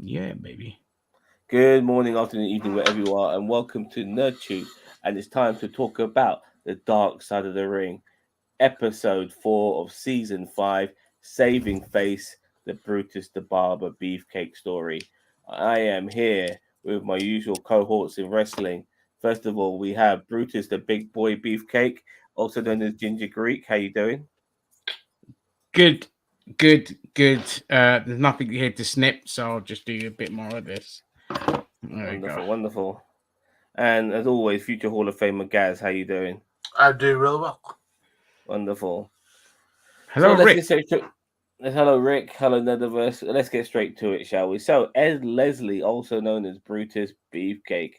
Yeah, baby. Good morning, afternoon, evening, wherever you are, and welcome to Nerdtube. And it's time to talk about the dark side of the ring, episode 4 of season 5, Saving Face, the Brutus the Barber Beefcake story. I am here with my usual cohorts in wrestling. First of all, we have Brutus the Big Boy Beefcake, also known as Ginger Greek. How you doing? Good, good. There's nothing here to snip, so I'll just do a bit more of this. There we go. Wonderful, wonderful. And as always, future Hall of Famer Gaz, how you doing? I do real well. Wonderful. So Hello, let's get Rick. straight to hello Rick, hello Netherverse. Let's get straight to it, shall we? So Ed Leslie, also known as Brutus Beefcake,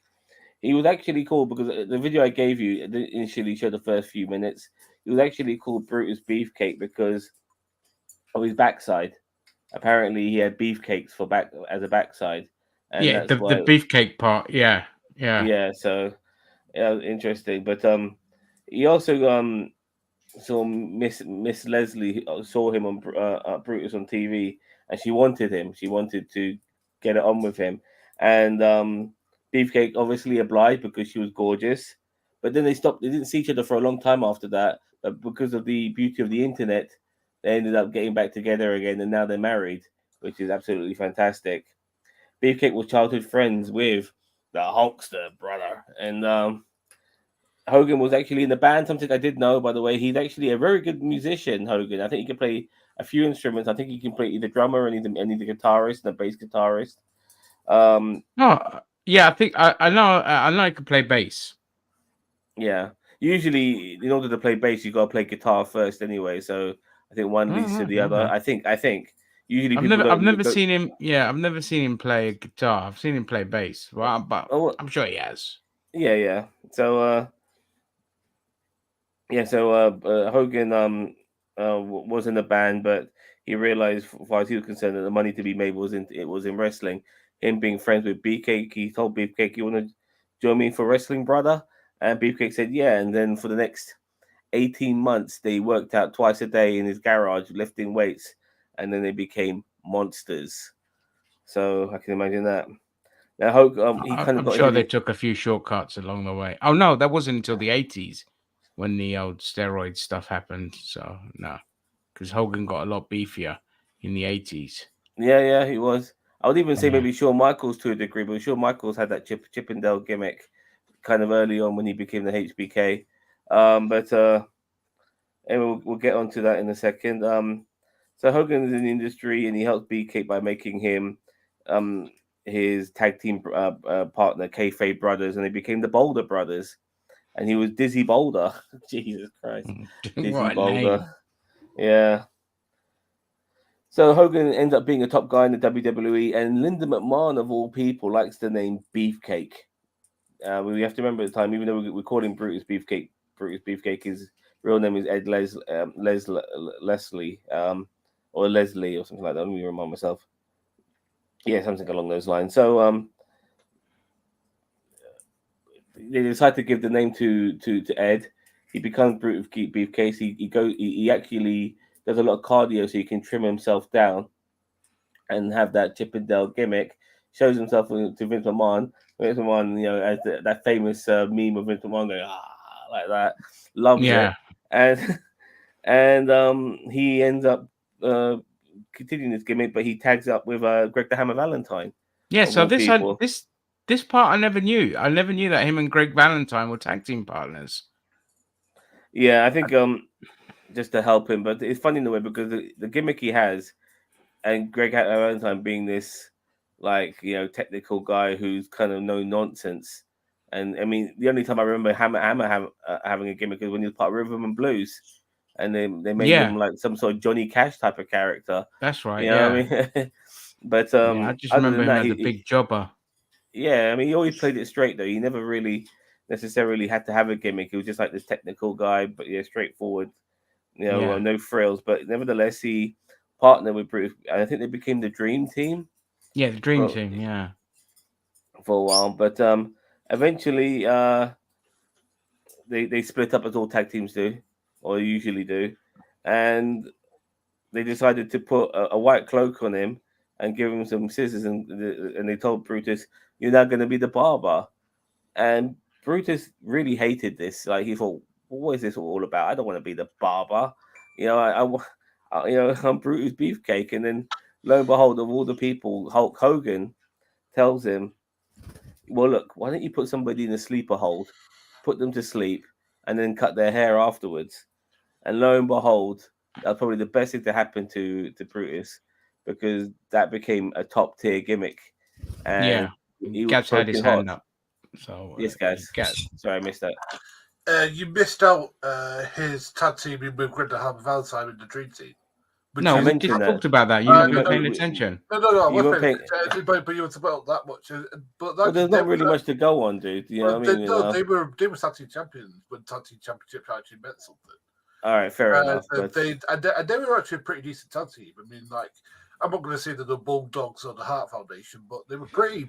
he was actually called because the video I gave you initially showed the first few minutes. He was actually called Brutus Beefcake because of his backside. Apparently, he had beefcakes for back as a backside, and Yeah, that's the why. beefcake part. Yeah. Yeah, so yeah, interesting. But he also saw Miss Leslie saw him on Brutus on TV, and she wanted him. She wanted to get it on with him, and Beefcake obviously obliged because she was gorgeous. But then they stopped. They didn't see each other for a long time after that. But because of the beauty of the internet, they ended up getting back together again, and now they're married, which is absolutely fantastic. Beefcake was childhood friends with the Hulkster brother, and Hogan was actually in the band. Something I did know, by the way. He's actually a very good musician. Hogan. I think he can play a few instruments. I think he can play either drummer and either guitarist and a bass guitarist. Um, Oh, yeah. I think I know. I know I can play bass. yeah. Usually, in order to play bass, you got to play guitar first, anyway. So I think one leads to Oh, the other. okay. I think. Usually, I've people never, I've don't. never seen him. Yeah, I've never seen him play a guitar. I've seen him play bass. Well, but Oh, I'm sure he has. yeah, yeah. So, yeah. So, Hogan was in the band, but he realized, as far as he was concerned, that the money to be made was in wrestling. Him being friends with Beefcake, he told Beefcake, "You want to join me for wrestling, brother?" And Beefcake said, "Yeah." And then for the next 18 months, they worked out twice a day in his garage lifting weights, and then they became monsters. So I can imagine that. Now, Hogan, he kind of I'm got sure into they the took a few shortcuts along the way. Oh no, that wasn't until the '80s when the old steroid stuff happened. So no, because Hogan got a lot beefier in the '80s. yeah, yeah, he was. I would even say Yeah. maybe Shawn Michaels to a degree, but Shawn Michaels had that Chippendale gimmick kind of early on when he became the HBK. But and we'll get onto that in a second. So Hogan is in the industry and he helped BK by making him um, his tag team partner, Kayfabe Brothers, and they became the Boulder Brothers. And he was Dizzy Boulder. Jesus Christ, Dizzy What a name. Boulder. Yeah. So Hogan ends up being a top guy in the WWE, and Linda McMahon, of all people, likes the name Beefcake. We have to remember at the time, even though we call him Brutus Beefcake, Brutus Beefcake, his real name is Ed Leslie, or Leslie, or something like that. Let me remind myself. Yeah, something along those lines. So they decide to give the name to Ed. He becomes Brutus Beefcake. He actually does a lot of cardio so he can trim himself down and have that Chippendale gimmick. Shows himself to Vince McMahon. Vince McMahon, as that famous meme of Vince McMahon going like that, loves it, Yeah. and and he ends up uh, continuing this gimmick, but he tags up with Greg the Hammer Valentine, Yeah. of So all this people. this part I never knew. I never knew that him and Greg Valentine were tag team partners. Yeah, I think just to help him, but it's funny in a way because the gimmick he has, and Greg Valentine being this like technical guy who's kind of no nonsense. And I mean, the only time I remember having a gimmick is when he was part of Rhythm and Blues, and they made Yeah, him like some sort of Johnny Cash type of character. that's right. You know what Yeah. I mean? But Yeah. I just other remember than him that, as a big jobber. yeah, I mean, he always played it straight though. He never really necessarily had to have a gimmick. He was just like this technical guy, but yeah, straightforward. Yeah. No frills. But nevertheless, he partnered with Bruce, and I think they became the Dream Team Yeah. The Dream for Team. Yeah. a while. But eventually, they split up as all tag teams do, or usually do, and they decided to put a white cloak on him and give him some scissors, and they told Brutus, "You're not going to be the barber." And Brutus really hated this. Like he thought, "What is this all about? I don't want to be the barber." You know, I'm Brutus Beefcake. And then lo and behold, of all the people, Hulk Hogan tells him, "Well, look, why don't you put somebody in a sleeper hold, put them to sleep, and then cut their hair afterwards?" And lo and behold, that's probably the best thing to happen to Brutus, because that became a top tier gimmick, and Yeah, he was Gaz had his smoking hot. hand up. So Yes, guys. Gaz. Sorry, I missed that. You missed out his tag teaming with Grindaham Valentine in the Dream Team, which No, I is we just mentioned that. talked about that. You uh, not We, been no, paying we, attention. no, I you was weren't paying paying. attention, but you were about that much. But Well, like there's they not really were, much to go on, dude. You know what I they, mean? no, they were tag team champions when tag team championship actually meant something. All right, fair enough. So But they were actually a pretty decent tag team. I mean, like I'm not going to say they're the Bulldogs or the Heart Foundation, but they were pretty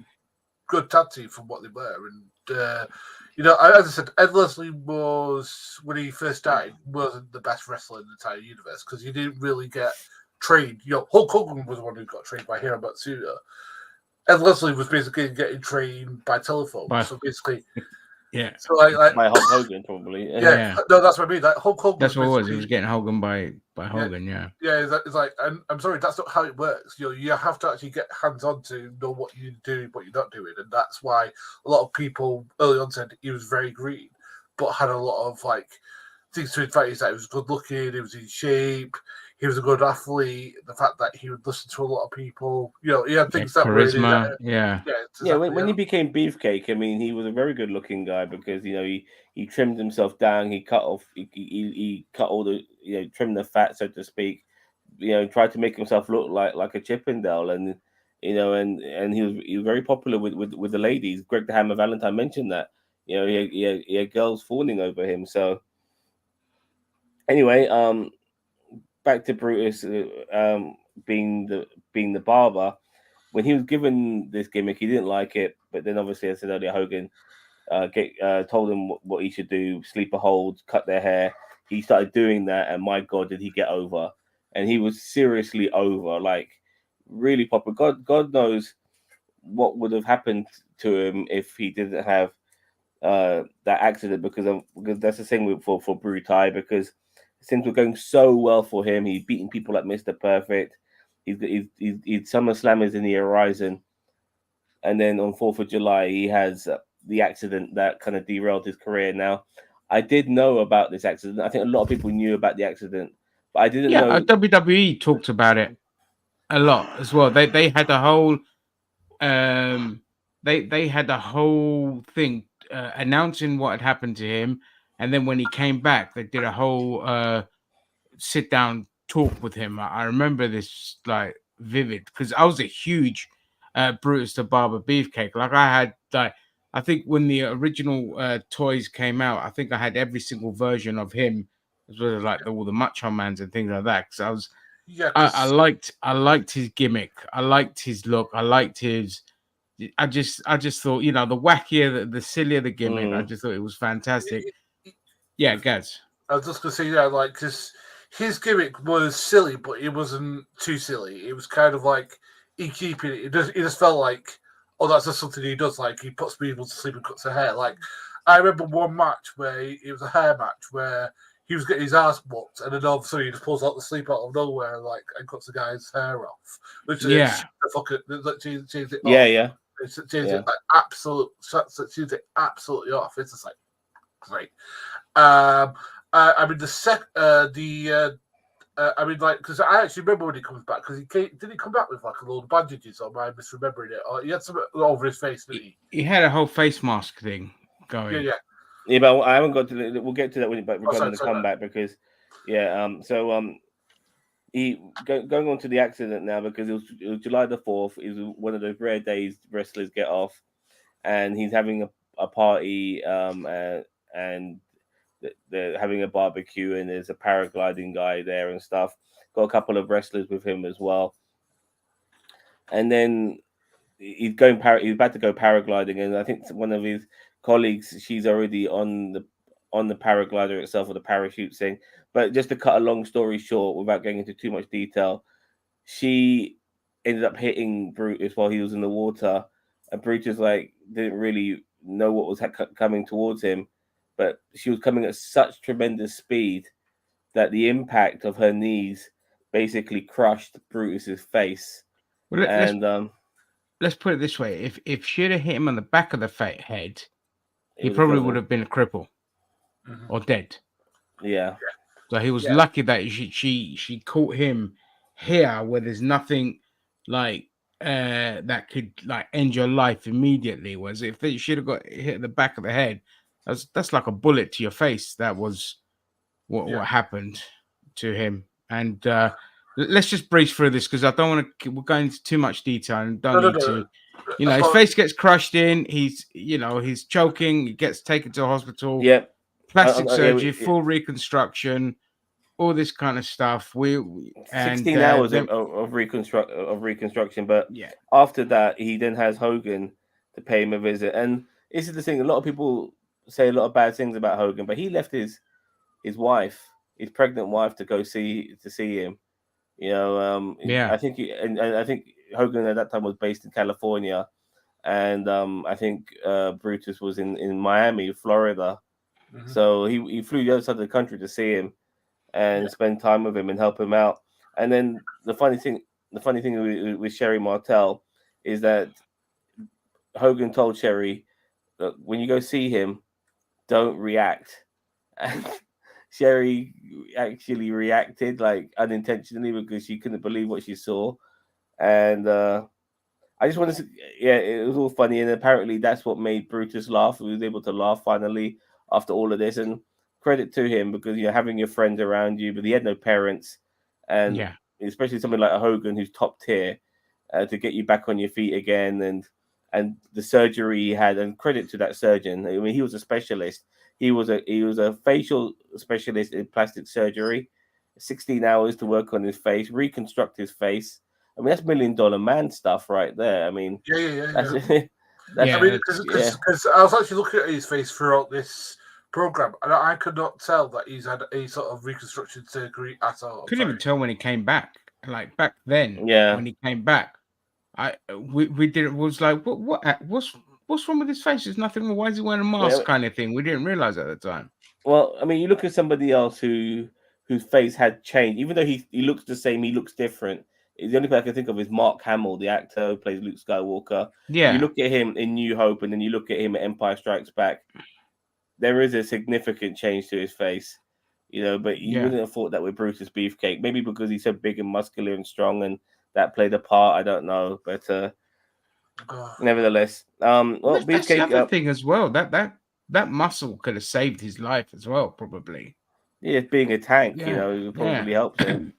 good tag team from what they were. And as I said, Ed Leslie was when he first started wasn't the best wrestler in the entire universe because he didn't really get trained. Hulk Hogan was the one who got trained by Hiro Matsuda. Ed Leslie was basically getting trained by telephone. By So basically, yeah, so like by Hulk Hogan, probably. yeah, yeah. no, that's what I mean. Like Hulk Hogan That's was what it was. He basically was getting Hogan by Hogan. Yeah. yeah, it's like I'm sorry, that's not how it works. You have to actually get hands on to know what you're doing, what you're not doing, and that's why a lot of people early on said he was very green, but had a lot of like things to his advantage that he was good looking, he was in shape, he was a good athlete. The fact that he would listen to a lot of people, he had Yeah, things that were in his charisma. Yeah. yeah, it's Yeah, exactly when he became Beefcake, I mean, he was a very good looking guy because he trimmed himself down, he cut off, he cut all the trimmed the fat, so to speak. Tried to make himself look like a Chippendale, and and he was very popular with the ladies. Greg the Hammer Valentine mentioned that he had girls fawning over him. So anyway, back to Brutus, being the barber. When he was given this gimmick, he didn't like it. But then, obviously, as I said earlier, Hogan told him what he should do: sleeper holds, cut their hair. He started doing that, and my God, did he get over? And he was seriously over, like really popular. God knows what would have happened to him if he didn't have that accident, because that's the thing for Brutai, because things were going so well for him. He's beating people like Mr. Perfect. He's SummerSlam is in the horizon, and then on 4th of July he has the accident that kind of derailed his career. Now, I did know about this accident. I think a lot of people knew about the accident, but I didn't Yeah. know. WWE talked about it a lot as well. They had a whole um they had a whole thing announcing what had happened to him, and then when he came back, they did a whole sit down talk with him. I remember this like vivid because I was a huge Brutus the Barber Beefcake. Like I had like I think when the original toys came out, I think I had every single version of him as well as like all the Macho Mans and things like that. Because yeah, I liked his gimmick. I liked his look. I liked his. I just thought the wackier the sillier the gimmick. I Mm, just thought it was fantastic. Yeah, Gaz. I was just gonna say that, like, because his gimmick was silly, but it wasn't too silly. It was kind of like he keeping it. It just felt like, oh, that's just something he does. Like he puts people to sleep and cuts their hair. Like I remember one match where it was a hair match where he was getting his ass whooped, and then all of a sudden he just pulls out the sleep out of nowhere, like, and cuts the guy's hair off. Literally, Yeah, changed it yeah, off. yeah, It's changed yeah. it like absolute. Changed it absolutely off. It's just like great. Um, I mean I mean, like, because I actually remember when he comes back, because did he come back with like a load of bandages, or am I misremembering it? Or he had some over his face, didn't he? he had a whole face mask thing Yeah, going. yeah. Yeah, but I haven't got to. We'll get to that but Oh, regarding the sorry, comeback, because yeah. He going on to the accident now, because it was July the 4th. It was one of those rare days wrestlers get off, and he's having a party. And they're having a barbecue, and there's a paragliding guy there and stuff. Got a couple of wrestlers with him as well, and then he's about to go paragliding, and I think one of his colleagues, she's already on the paraglider itself, or the parachute thing. But just to cut a long story short, without getting into too much detail, she ended up hitting Brutus while he was in the water, and Brutus like didn't really know what was coming towards him, but she was coming at such tremendous speed that the impact of her knees basically crushed Brutus's face. Well, let's put it this way: if she'd have hit him on the back of the head, he probably would have been a cripple or dead. Yeah. So he was lucky that she caught him here, where there's nothing like that could like end your life immediately. Was if they should have got hit at the back of the head, that's like a bullet to your face. That was what happened to him. And let's just breeze through this because I don't want to. We're going into too much detail and don't need to. You know, his face gets crushed in. He's choking. He gets taken to a hospital. Yep. Plastic surgery, full reconstruction, all this kind of stuff. 16 hours of reconstruction, but after that, he then has Hogan to pay him a visit. And this is the thing: a lot of people say a lot of bad things about Hogan, but he left his wife, his pregnant wife, to go see him. You know, I think I think Hogan at that time was based in California, and I think Brutus was in Miami, Florida. So he flew the other side of the country to see him and spend time with him and help him out. And then the funny thing with Sherry Martel is that Hogan told Sherry, "Look, when you go see him, don't react." And Sherry actually reacted like unintentionally because she couldn't believe what she saw. And I just wanted to, it was all funny. And apparently that's what made Brutus laugh. He was able to laugh finally after all of this. And credit to him because you're having your friends around you, but he had no parents. And especially something like a Hogan who's top tier to get you back on your feet again. And the surgery he had, and credit to that surgeon. I mean, he was a specialist. He was a facial specialist in plastic surgery. 16 hours to work on his face, reconstruct his face. I mean, that's $1 Million Man stuff right there. I mean, I mean, because I was actually looking at his face throughout this program, and I could not tell that he's had any sort of reconstruction surgery at all. Couldn't even tell when he came back. Like back then, when he came back, we didn't was like what's wrong with his face? There's nothing. Why is he wearing a mask? Kind of thing. We didn't realize at the time. Well, I mean, you look at somebody else whose face had changed, even though he looks the same, he looks different. The only thing I can think of is Mark Hamill, the actor who plays Luke Skywalker. Yeah. You look at him in New Hope, and then you look at him at Empire Strikes Back. There is a significant change to his face, but you wouldn't have thought that with Brutus Beefcake. Maybe because he's so big and muscular and strong, and that played a part. I don't know, but nevertheless, Beefcake. That's the other thing as well. That muscle could have saved his life as well, probably. Yeah, being a tank, probably helped him.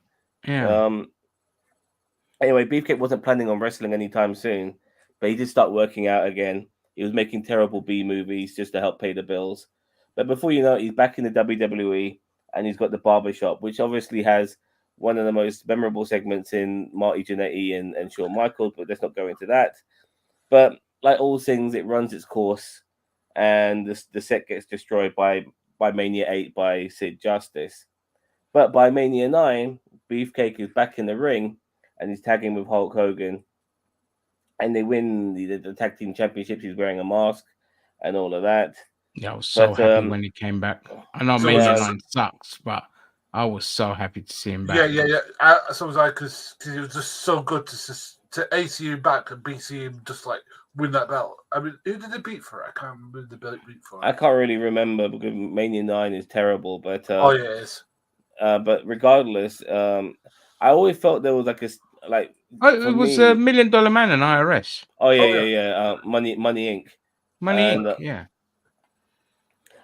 Anyway, Beefcake wasn't planning on wrestling anytime soon, but he did start working out again. He was making terrible B movies just to help pay the bills. But before you know it, he's back in the WWE, and he's got the barbershop, which obviously has one of the most memorable segments in Marty Jannetty and Shawn Michaels, but let's not go into that. But like all things, it runs its course, and the set gets destroyed by Mania 8 by Sid Justice. But by Mania 9, Beefcake is back in the ring, and he's tagging with Hulk Hogan. And they win the tag team championships. He's wearing a mask and all of that. Yeah, I was so happy when he came back. I know Mania 9 sucks, but I was so happy to see him back. Yeah. So was I, because it was just so good to AC him back and see him just like win that belt. I mean, who did they beat for it? I can't remember who the belt beat for. I can't really remember because Mania 9 is terrible. But it is. But regardless, I always felt there was like a it was $1 Million Man and IRS. Oh yeah. Money Inc. Money Inc. Yeah.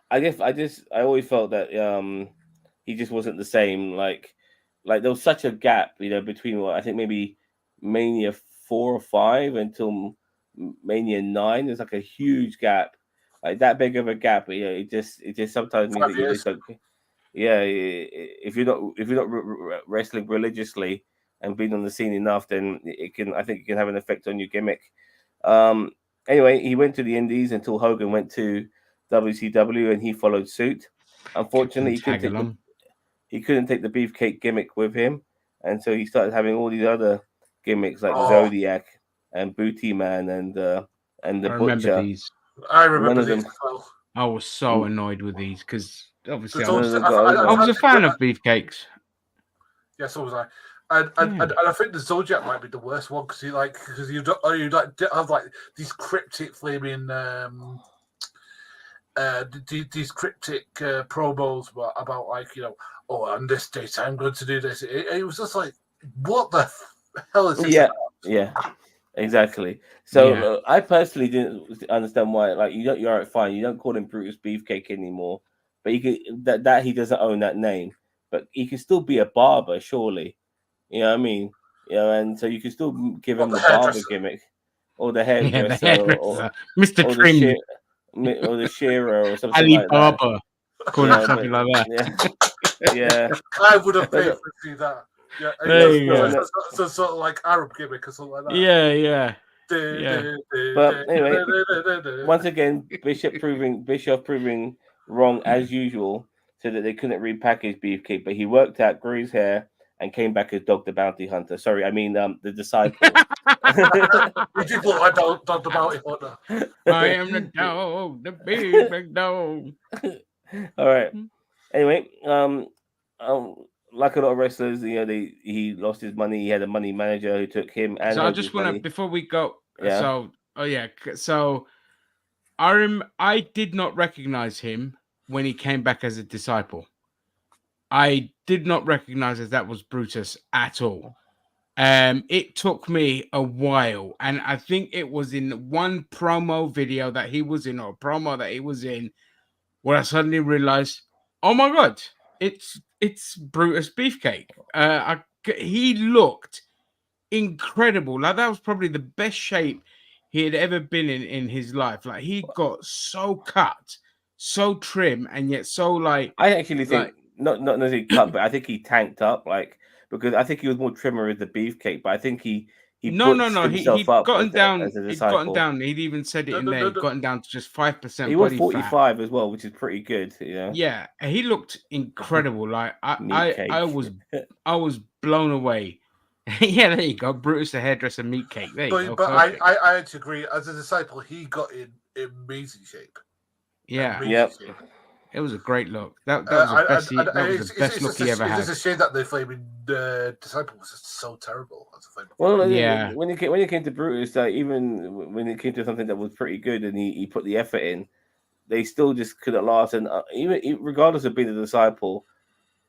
I always felt that he just wasn't the same. Like there was such a gap, between what I think maybe Mania 4 or 5 until Mania 9. There's like a huge gap, like that big of a gap. It just sometimes means that you just don't. Yeah, if you're not wrestling religiously and being on the scene enough, then I think it can have an effect on your gimmick. Anyway, he went to the Indies until Hogan went to WCW, and he followed suit. Unfortunately, he couldn't take the Beefcake gimmick with him, and so he started having all these other gimmicks like Oh. Zodiac and Booty Man and the I remember Butcher. these. I None remember of these them. as well. I was so annoyed with these because obviously There's None of also, them got I over. was a fan of Beefcakes. Yeah, so was I. And I think the Zodiac might be the worst one because you have like these cryptic flaming these cryptic promos about like, you know, oh, on this date I'm going to do this. It was just like, what the hell is this? Yeah, about? yeah, exactly. So Yeah. I personally didn't understand why. Like you're all right, fine. You don't call him Brutus Beefcake anymore, but he could that he doesn't own that name, but he could still be a barber, surely. You know what I mean? You know, and so you can still give Or him the the barber hairdresser. gimmick, or the Yeah, the hairdresser, hairdresser, Mr. or the Trim, or the shearer, or something Ali like that. Barber, call You him know, something but like that. yeah, I would have but paid to see that. Yeah, There you go. so sort of like Arab gimmick or something like that. Yeah. but anyway, once again, Bischoff proving wrong as usual, so that they couldn't repackage Beefcake, but he worked out, grew his hair, and came back as Dog the Bounty Hunter. Sorry, I mean the disciple. You did look like Dog the Bounty Hunter. I am the dog, the big dog. All right. Anyway, like a lot of wrestlers, you know, he lost his money. He had a money manager who took him and So I Hogan's just want to, money. before we go, Yeah. so I did not recognize him when he came back as a disciple. I did not recognize that was Brutus at all. It took me a while, and I think it was in one promo video that he was in, or promo that he was in, where I suddenly realized, oh my god, it's Brutus Beefcake. He looked incredible. Like that was probably the best shape he had ever been in his life. Like he got so cut, so trim, and yet so like I actually think not necessarily cut, but I think he tanked up, like, because I think he was more trimmer as the Beefcake, but I think he no. puts himself He'd up gotten down. as a He'd gotten disciple. down. He'd even said it in there. He'd gotten down to just 5% He was body 45 fat. as well, which is pretty good, you know. Yeah, and he looked incredible. Like Meat cake. I was blown away. Yeah, there you go, Brutus the hairdresser, meat cake. There you go. But Perfect. I had to agree. As a disciple, he got in amazing shape. Yeah, Amazing shape. it was a great look. That was the best. That was the best look he ever had. It's just a shame that the flaming disciple was just so terrible as a flame. Well, Yeah. when it came to Brutus, even when it came to something that was pretty good and he put the effort in, they still just couldn't last. And even regardless of being a disciple,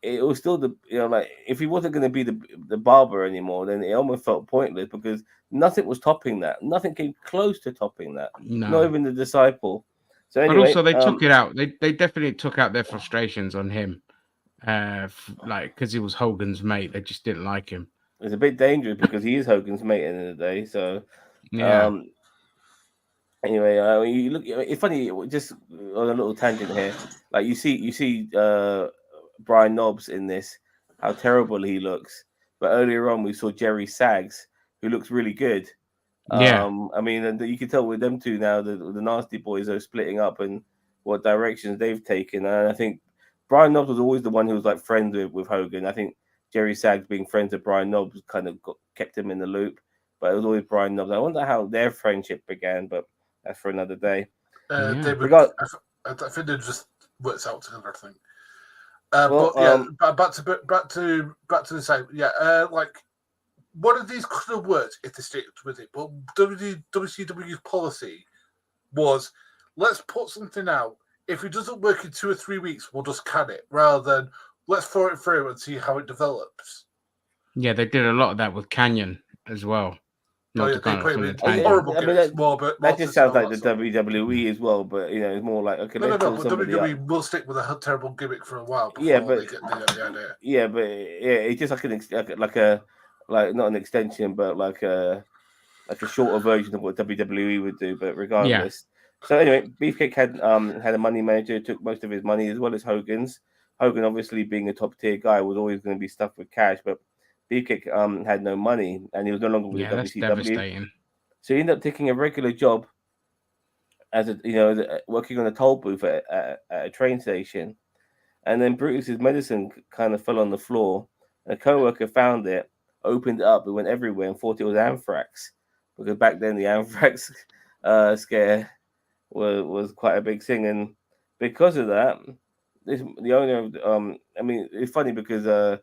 it was still like if he wasn't going to be the barber anymore, then it almost felt pointless because nothing was topping that. Nothing came close to topping that. No. Not even the disciple. So anyway, but also they took it out. They definitely took out their frustrations on him, like because he was Hogan's mate. They just didn't like him. It's a bit dangerous because he is Hogan's mate at the end of the day. So yeah. Anyway, you look. It's funny. Just on a little tangent here, like you see Brian Knobs in this, how terrible he looks. But earlier on, we saw Jerry Sags, who looks really good. Yeah. I mean, and you can tell with them two now, the Nasty Boys are splitting up and what directions they've taken. And I think Brian Knobs was always the one who was like friends with Hogan. I think Jerry Sags being friends with Brian Knobs kind of kept him in the loop. But it was always Brian Knobs. I wonder how their friendship began, but that's for another day. I think they just works out together. I think. Back to the same. Yeah, like one of these could have worked if they stick with it, but WCW's policy was let's put something out. If it doesn't work in 2 or 3 weeks, we'll just can it, rather than let's throw it through and see how it develops. Yeah, they did a lot of that with Canyon as well. They put him in horrible gimmicks. That just sounds like the WWE as well, but it's more like okay. No, but WWE will stick with a terrible gimmick for a while. Yeah, but they get the idea. Yeah, but it's just like not an extension, but like a shorter version of what WWE would do. But regardless, so anyway, Beefcake had a money manager who took most of his money as well as Hogan's. Hogan, obviously being a top tier guy, was always going to be stuffed with cash, but Beefcake had no money and he was no longer with WCW. That's devastating. So he ended up taking a regular job as working on a toll booth at a train station. And then Brutus's medicine kind of fell on the floor. A co-worker found it, opened it up, it went everywhere and thought it was anthrax, because back then the anthrax scare was quite a big thing, and because of that, the owner of I mean, it's funny because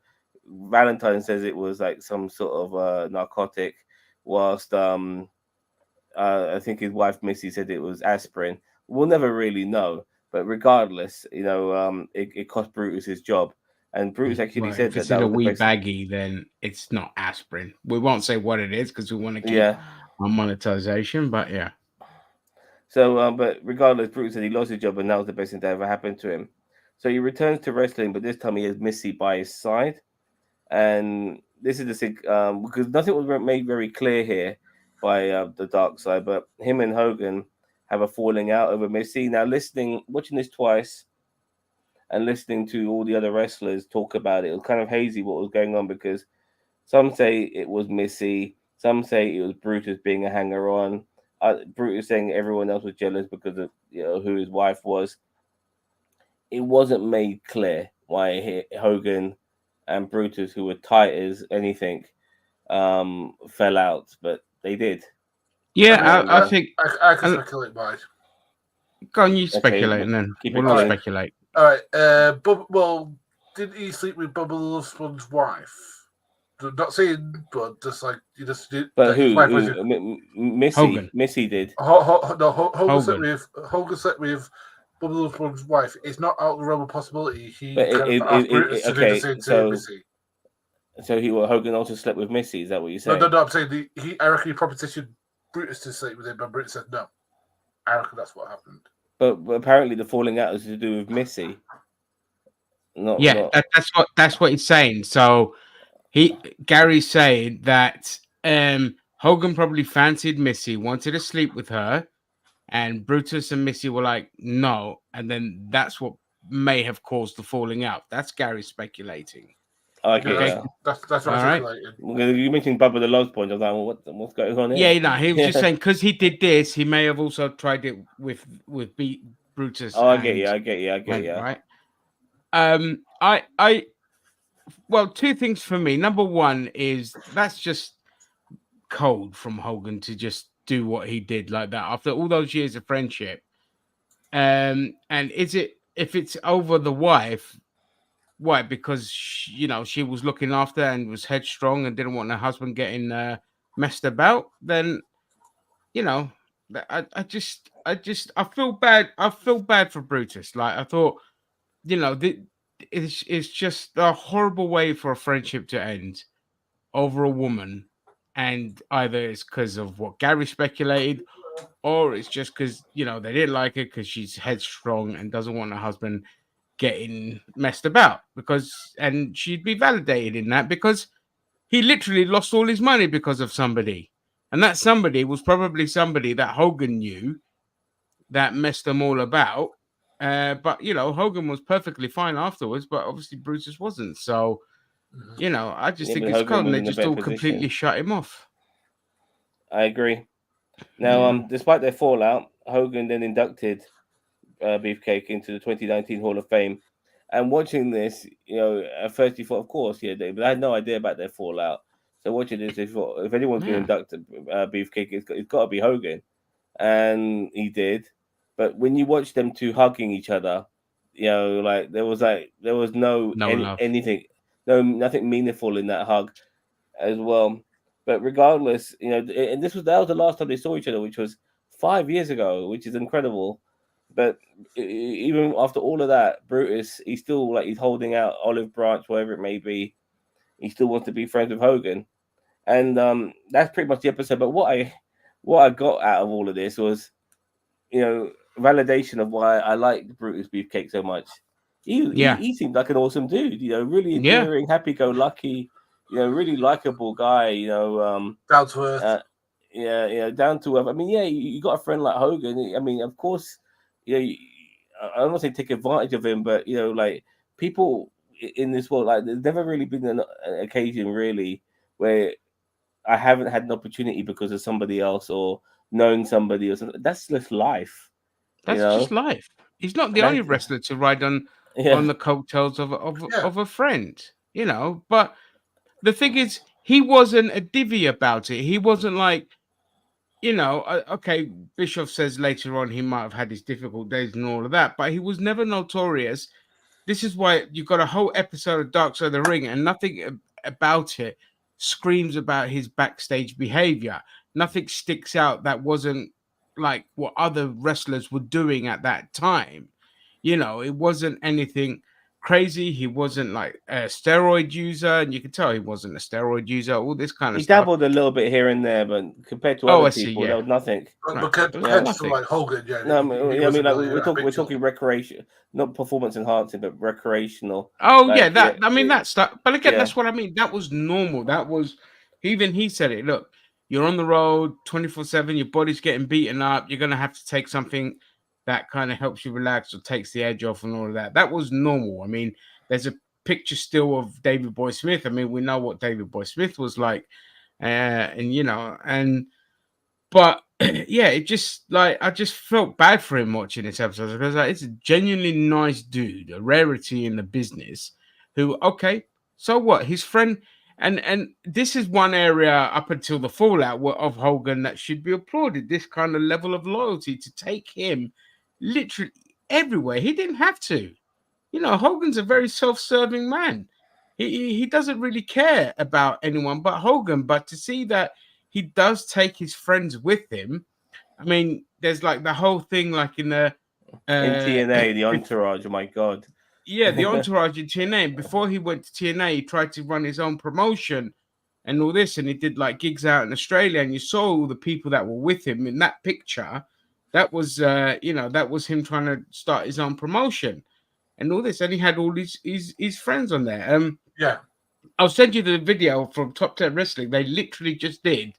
Valentine says it was like some sort of narcotic, whilst I think his wife Missy said it was aspirin. We'll never really know, but regardless, it cost Brutus his job, and Brutus actually Well, said if that it's in that a was the wee best. baggie, then it's not aspirin. We won't say what it is because we want to keep Yeah. our monetization. But yeah, So, but regardless, Brutus said he lost his job, and that was the best thing that ever happened to him. So he returns to wrestling, but this time he has Missy by his side, and this is the thing, because nothing was made very clear here by the dark side, but him and Hogan have a falling out over Missy. Now, watching this twice, and listening to all the other wrestlers talk about it, it was kind of hazy what was going on, because some say it was Missy, some say it was Brutus being a hanger on. Brutus saying everyone else was jealous because of who his wife was. It wasn't made clear why Hogan and Brutus, who were tight as anything, fell out, but they did. yeah, I mean, And I think. I can And speculate why. go on, you okay, speculate, and then keep it we'll all clean. speculate. All right. Well, didn't he sleep with Bubba the Love Sponge's wife? Not saying, but just like you just did. But Like his wife was. Missy? Hogan. Missy did. No, Hogan slept Hogan. with Bubba the Love Sponge's wife. It's not out of the realm of possibility. He But kind of asked Brutus to do the okay, same to so Missy. Hogan also slept with Missy. Is that what you're No, saying? no, no. I'm saying I reckon he propositioned Brutus to sleep with him, but Brutus said no. I reckon that's what happened. But apparently the falling out is to do with Missy. Yeah, Not. that's what he's saying. So Gary's saying that Hogan probably fancied Missy, wanted to sleep with her, and Brutus and Missy were like, no, and then that's what may have caused the falling out. That's Gary speculating. Okay, Okay, yeah. That's what all I'm right. speculating. You mentioned Bubba the Love Sponge. I was like, well, what's going on Yeah, here? no, he was just saying because he did this, he may have also tried it with Brutus Oh, I get and you. I get you. I get you. right. Well, two things for me. Number one is that's just cold from Hogan to just do what he did like that after all those years of friendship. And is it if it's over the wife? Why? Because she was looking after and was headstrong and didn't want her husband getting messed about. Then you know, I feel bad. I feel bad for Brutus. Like I thought, it's just a horrible way for a friendship to end over a woman, and either it's because of what Gary speculated, or it's just because they didn't like her because she's headstrong and doesn't want her husband getting messed about. And she'd be validated in that because he literally lost all his money because of somebody, and that somebody was probably somebody that Hogan knew that messed them all about. But Hogan was perfectly fine afterwards, but obviously Brutus wasn't. So I just Yeah, think but it's Hogan cold, and was they in a just better all position. completely shut him off. I agree. Now, Yeah. despite their fallout, Hogan then inducted Beefcake into the 2019 Hall of Fame. And watching this, at first you thought, of course, yeah, but I had no idea about their fallout. So watching this, if anyone's going to induct Beefcake, it's got to be Hogan, and he did. But when you watch them two hugging each other, like there was no No love. anything, nothing meaningful in that hug as well. But regardless, and that was the last time they saw each other, which was 5 years ago, which is incredible. But even after all of that, Brutus, he's still he's holding out olive branch, whatever it may be. He still wants to be friends with Hogan, and that's pretty much the episode. But what I got out of all of this was, validation of why I like Brutus Beefcake so much. He seemed like an awesome dude, really endearing, happy-go-lucky, really likable guy, down to earth. down to earth. I mean, yeah, you got a friend like Hogan. I mean, of course, I don't want to say take advantage of him, but like people in this world, like there's never really been an occasion really where I haven't had an opportunity because of somebody else or knowing somebody or something. That's just life. That's just life. He's not the only wrestler to ride on the coattails of a friend, But the thing is, he wasn't a divvy about it. He wasn't like, okay, Bischoff says later on he might have had his difficult days and all of that, but he was never notorious. This is why you got a whole episode of Dark Side of the Ring, and nothing about it screams about his backstage behavior. Nothing sticks out that wasn't like what other wrestlers were doing at that time. It wasn't anything crazy. He wasn't like a steroid user, and you could tell he wasn't a steroid user. All this kind of He stuff. dabbled a little bit here and there, but compared to Oh, other I see, people, yeah. there was nothing. Right. But Yeah, compared to nothing. like Hogan, yeah. No, he I mean, wasn't like really we're a talking, big deal. recreation, not performance enhancing, but recreational. Oh Like, yeah, that yeah, I mean that stuff. But again, yeah. that's what I mean. That was normal. That was even he said it. Look, you're on the road 24/7. Your body's getting beaten up. You're gonna have to take something that kind of helps you relax or takes the edge off and all of that. That was normal. I mean, there's a picture still of David Boy Smith. I mean, we know what David Boy Smith was like, but yeah, it just like I just felt bad for him watching this episode because like, it's a genuinely nice dude, a rarity in the business. Who, okay, so what? His friend, and this is one area up until the fallout of Hogan that should be applauded. This kind of level of loyalty to take him literally everywhere. He didn't have to. Hogan's a very self-serving man. He doesn't really care about anyone but Hogan. But to see that he does take his friends with him. I mean, there's like the whole thing, like in the in TNA, the entourage. Oh my god! Yeah, the entourage in TNA. Before he went to TNA, he tried to run his own promotion and all this, and he did like gigs out in Australia. And you saw all the people that were with him in that picture. That was, that was him trying to start his own promotion and all this. And he had all his friends on there. Yeah. I'll send you the video from Top 10 Wrestling. They literally just did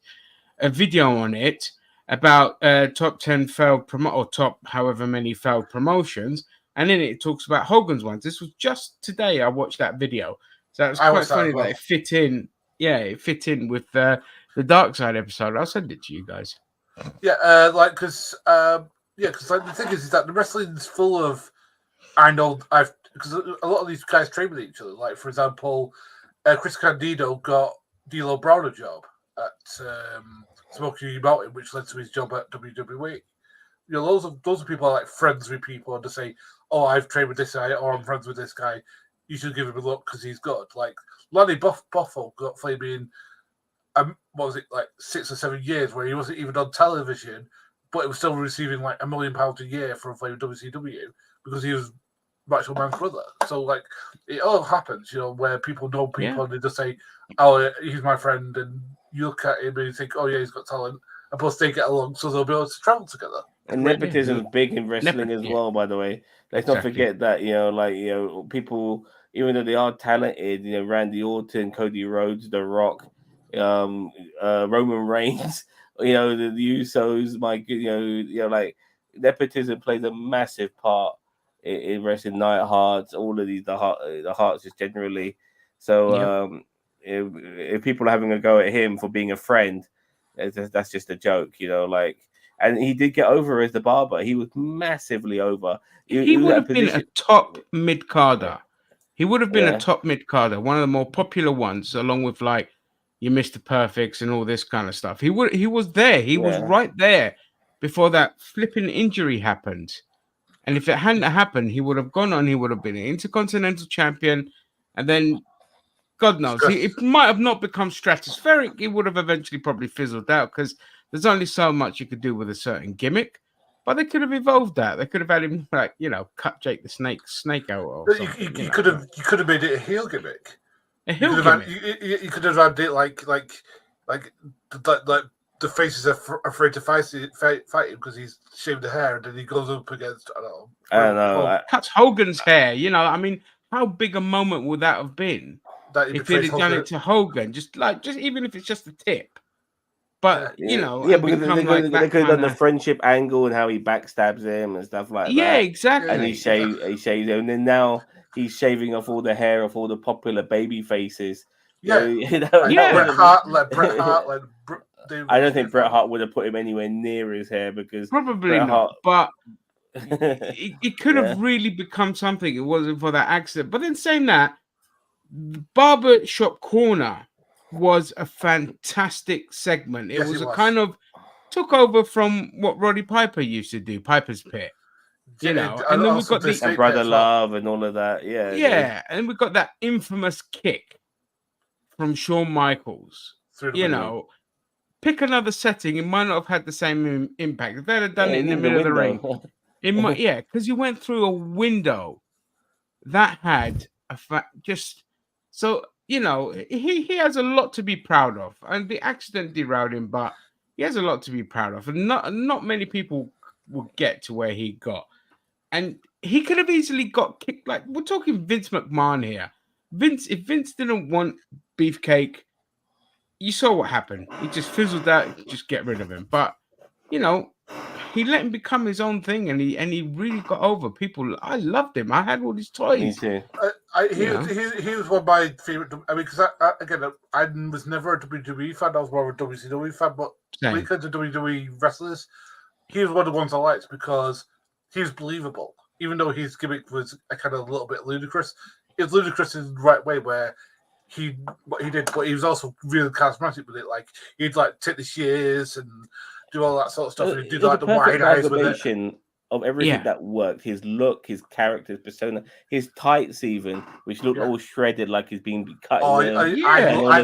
a video on it about top 10 failed or top however many failed promotions. And in it talks about Hogan's ones. This was just today I watched that video. So it was quite funny that it fit in. Yeah, it fit in with the Dark Side episode. I'll send it to you guys. Yeah, because like the thing is that the wrestling's full of, because a lot of these guys train with each other. Like, for example, Chris Candido got D'Lo Brown a job at Smoky Mountain, which led to his job at WWE. Those are people are like friends with people and to say, "Oh, I've trained with this guy," or "I'm friends with this guy." You should give him a look because he's good. Like Lanny Buffalo got flaming. What was it, like 6 or 7 years where he wasn't even on television, but he was still receiving like £1 million a year from playing WCW because he was Macho Man's brother. So like it all happens, where people know people and they just say, "Oh, he's my friend," and you look at him and you think, "Oh yeah, he's got talent," and plus they get along, so they'll be able to travel together. And nepotism is big in wrestling as well, by the way. Let's not forget that, people, even though they are talented, Randy Orton, Cody Rhodes, The Rock, Roman Reigns, the Usos, like nepotism plays a massive part in wrestling. Night Hearts, all of these, the Hearts just generally. So if people are having a go at him for being a friend, that's just a joke, And he did get over as the barber. He was massively over. He would have been a top mid-carder. He would have been a top mid-carder, one of the more popular ones, along with like your Mr. Perfects and all this kind of stuff. He was there. He was right there before that flipping injury happened. And if it hadn't happened, he would have gone on. He would have been an Intercontinental Champion. And then, God knows, it might have not become stratospheric. He would have eventually probably fizzled out because there's only so much you could do with a certain gimmick. But they could have evolved that. They could have had him like, cut Jake the Snake out. Or something, you could have made it a heel gimmick. A heel gimmick. You could have had it like the faces are afraid to fight him because he's shaved the hair and then he goes up against I don't know. Cuts Hogan's hair. I mean, how big a moment would that have been if he'd have done it to Hogan? Just even if it's just a tip. But because they could have done the friendship angle and how he backstabs him and stuff like that. Yeah, exactly. And he shaves him, and then now he's shaving off all the hair of all the popular baby faces. Bret Hart, I don't think Bret Hart would have put him anywhere near his hair because probably not. But it could have really become something. It wasn't for that accident. But then saying that, Barber Shop Corner was a fantastic segment. It Yes, was it a was. kind of took over from what Roddy Piper used to do, Piper's Pit. You know, and then we also got the Snake And Pit Brother as well. Love and all of that. Yeah. yeah, and we got that infamous kick from Shawn Michaels. Through the You window. know, pick another setting, it might not have had the same impact. If they'd have done it in the in middle of the ring, window. it might, yeah, because you went through a window that had a just so you know he has a lot to be proud of, and the accident derailed him, but he has a lot to be proud of, and not many people will get to where he got, and he could have easily got kicked. Like we're talking Vince McMahon here. If Vince didn't want Beefcake, you saw what happened. He just fizzled out. Just get rid of him. But you know, he let him become his own thing, and he really got over people. I loved him. I had all these toys. Me too. He was one of my favorite. I mean, because I was never a WWE fan. I was more of a WCW fan. But when it comes to WWE wrestlers, he was one of the ones I liked because he was believable, even though his gimmick was a kind of a little bit ludicrous. It was ludicrous in the right way, where what he did, but he was also really charismatic with it. Like he'd like take the shears and do all that sort of stuff, and he'd do like the wide eyes with it. Of everything that worked, his look, his character, his persona, his tights even, which looked all shredded like he's been cut. I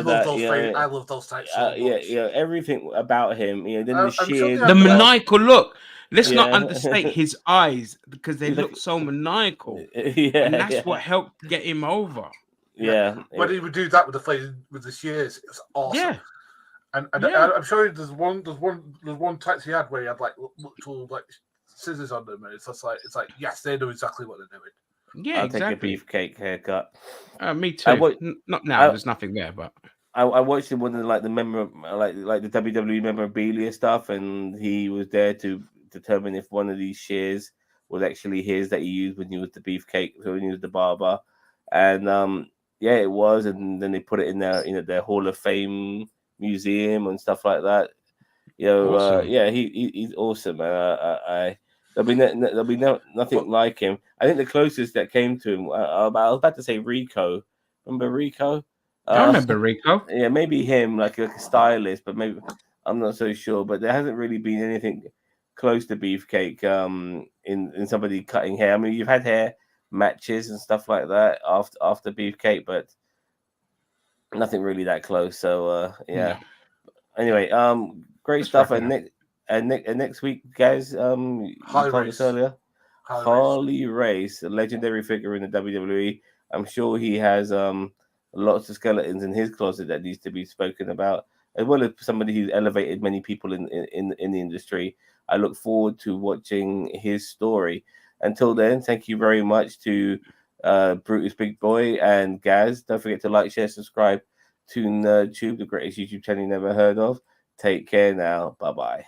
love those tights so much. Yeah, everything about him. You know, then the shears, the maniacal look. Let's not understate his eyes because they look so maniacal. And that's what helped get him over. Yeah. When he would do that with the shears, it was awesome. Yeah. And I'm sure there's one tights he had where he had like little like scissors on them, and it's like yes, they know exactly what they're doing. Yeah, I'll take a beefcake haircut. Me too. Not now. There's nothing there, but I watched one of like the like the WWE memorabilia stuff, and he was there to determine if one of these shears was actually his that he used when he was the beefcake, so when he was the barber, and yeah, it was, and then they put it in their Hall of Fame museum and stuff like that. You know, awesome. Yeah, he's awesome, man. There'll be nothing like him. I think the closest that came to him, I was about to say Rico. Remember Rico? I remember Rico. Yeah, maybe him, like a stylist, but maybe I'm not so sure. But there hasn't really been anything close to Beefcake in somebody cutting hair. I mean, you've had hair matches and stuff like that after Beefcake, but nothing really that close. So yeah. No. Anyway, great stuff. And next week, guys, you told us earlier, Harley Race, a legendary figure in the WWE. I'm sure he has lots of skeletons in his closet that needs to be spoken about, as well as somebody who's elevated many people in the industry. I look forward to watching his story. Until then, thank you very much to Brutus Big Boy and Gaz. Don't forget to like, share, subscribe to NerdTube, the greatest YouTube channel you never heard of. Take care now. Bye-bye.